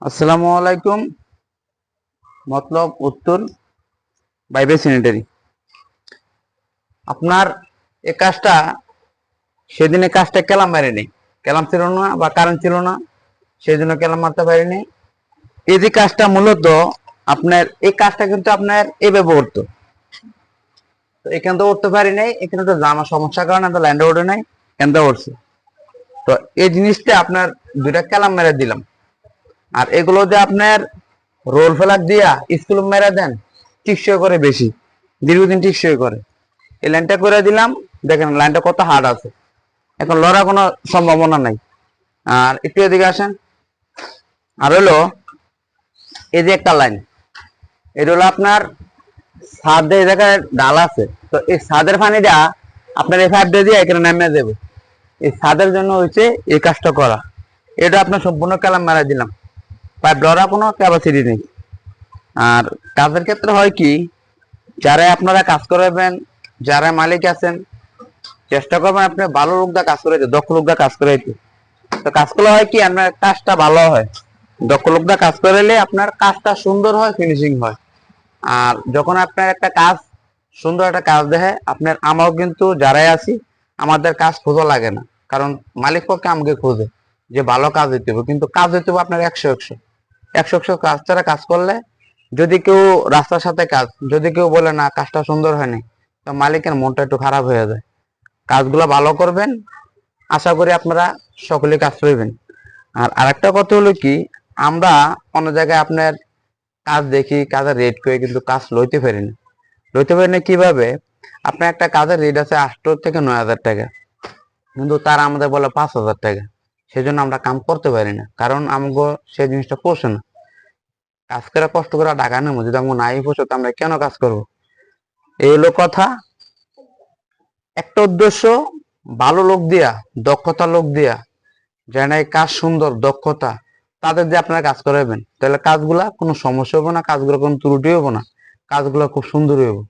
আসসালামু আলাইকুম। মতলব উত্তর বাইবে স্যানিটারি। আপনার এই কাজটা সেদিনে কাজটা কেলাম মারেনি, কেলাম ছিল না বা কারেন্ট ছিল না, সেই জন্য কেলাম মারতে পারিনি। এই যে কাজটা মূলত আপনার এই কাজটা কিন্তু আপনার এইভাবে উঠতো, তো এখান থেকে উঠতে পারি নাই, এখানে তো জানা সমস্যার কারণে তো ল্যান্ডে ওঠে নাই, এখান থেকে উঠছে। তো এই জিনিসটা আপনার দুইটা কেলাম মেরে দিলাম। আর এগুলো যে আপনার রোল ফেলার দিয়া স্কুল মেরে দেন, টিকসই করে বেশি, দীর্ঘদিন টিকসই করে। এই লাইনটা করে দিলাম, দেখেন লাইনটা কত হার্ড আছে, এখন লড়ার কোনো সম্ভাবনা নাই। আর একটু এদিকে আসেন। আর হলো এই যে একটা লাইন, এটা হলো আপনার ছাদে এই জায়গায় ডাল আছে, তো এই ছাদের পানিটা আপনার এই পাইপ দিয়ে এখানে নামিয়ে দেবে। এই ছাদের জন্য হচ্ছে এই কাজটা করা। এটা আপনার সম্পূর্ণ কালাম মেরা দিলাম, পাইপ লড়ার কোনো ক্যাপাসিটি নেই। আর কাজের ক্ষেত্রে হয় কি, যারা আপনারা কাজ করাবেন, যারা মালিক আছেন, চেষ্টা করবেন আপনি ভালো লোক দা কাজ করাইতে, দক্ষ লোক দা কাজ করাইতে। তো কাজ করলে হয় কি, আপনার কাজটা ভালো হয়। দক্ষ লোক দা কাজ করাইলে আপনার কাজটা সুন্দর হয়, ফিনিশিং হয়। আর যখন আপনার একটা কাজ সুন্দর একটা কাজ দেখে আপনার, আমরাও কিন্তু যারাই আছি আমাদের কাজ খোঁজা লাগে না, কারণ মালিক পক্ষে আমাকে খোঁজে যে ভালো কাজ দিতে হবে। কিন্তু কাজ দিতে হবে আপনার একশো একশো, একশো একশো কাজ ছাড়া কাজ করলে, যদি কেউ রাস্তার সাথে কাজ, যদি কেউ বলে না কাজটা সুন্দর হয়নি, তো মালিকের মনটা একটু খারাপ হয়ে যায়। কাজগুলো ভালো করবেন, আশা করি আপনারা সকলে কাজ করবেন। আর আরেকটা কথা হলো কি, আমরা অন্য জায়গায় আপনার কাজ দেখি, কাজের রেট করে কিন্তু কাজ লইতে পারি না। লইতে পারি না কিভাবে? আপনার একটা কাজের রেট আছে 8 থেকে 9 হাজার টাকা, কিন্তু তারা আমাদের বলে 5 হাজার টাকা। সেই জন্য আমরা কাম করতে পারি না, কারণ আমাকে সেই জিনিসটা পোষে না। কাজ করে কষ্ট করে টাকা নেবো, যদি আমাকে নাই পোষে তো আমরা কেন কাজ করব? এই হলো কথা। একটা উদ্দেশ্য, ভালো লোক দিয়া, দক্ষতা লোক দিয়া, যারা এই কাজ সুন্দর দক্ষতা, তাদের দিয়ে আপনারা কাজ করাবেন, তাহলে কাজগুলা কোনো সমস্যা হবে না, কাজগুলো কোনো ত্রুটি হবে না, কাজগুলো খুব সুন্দর হবে।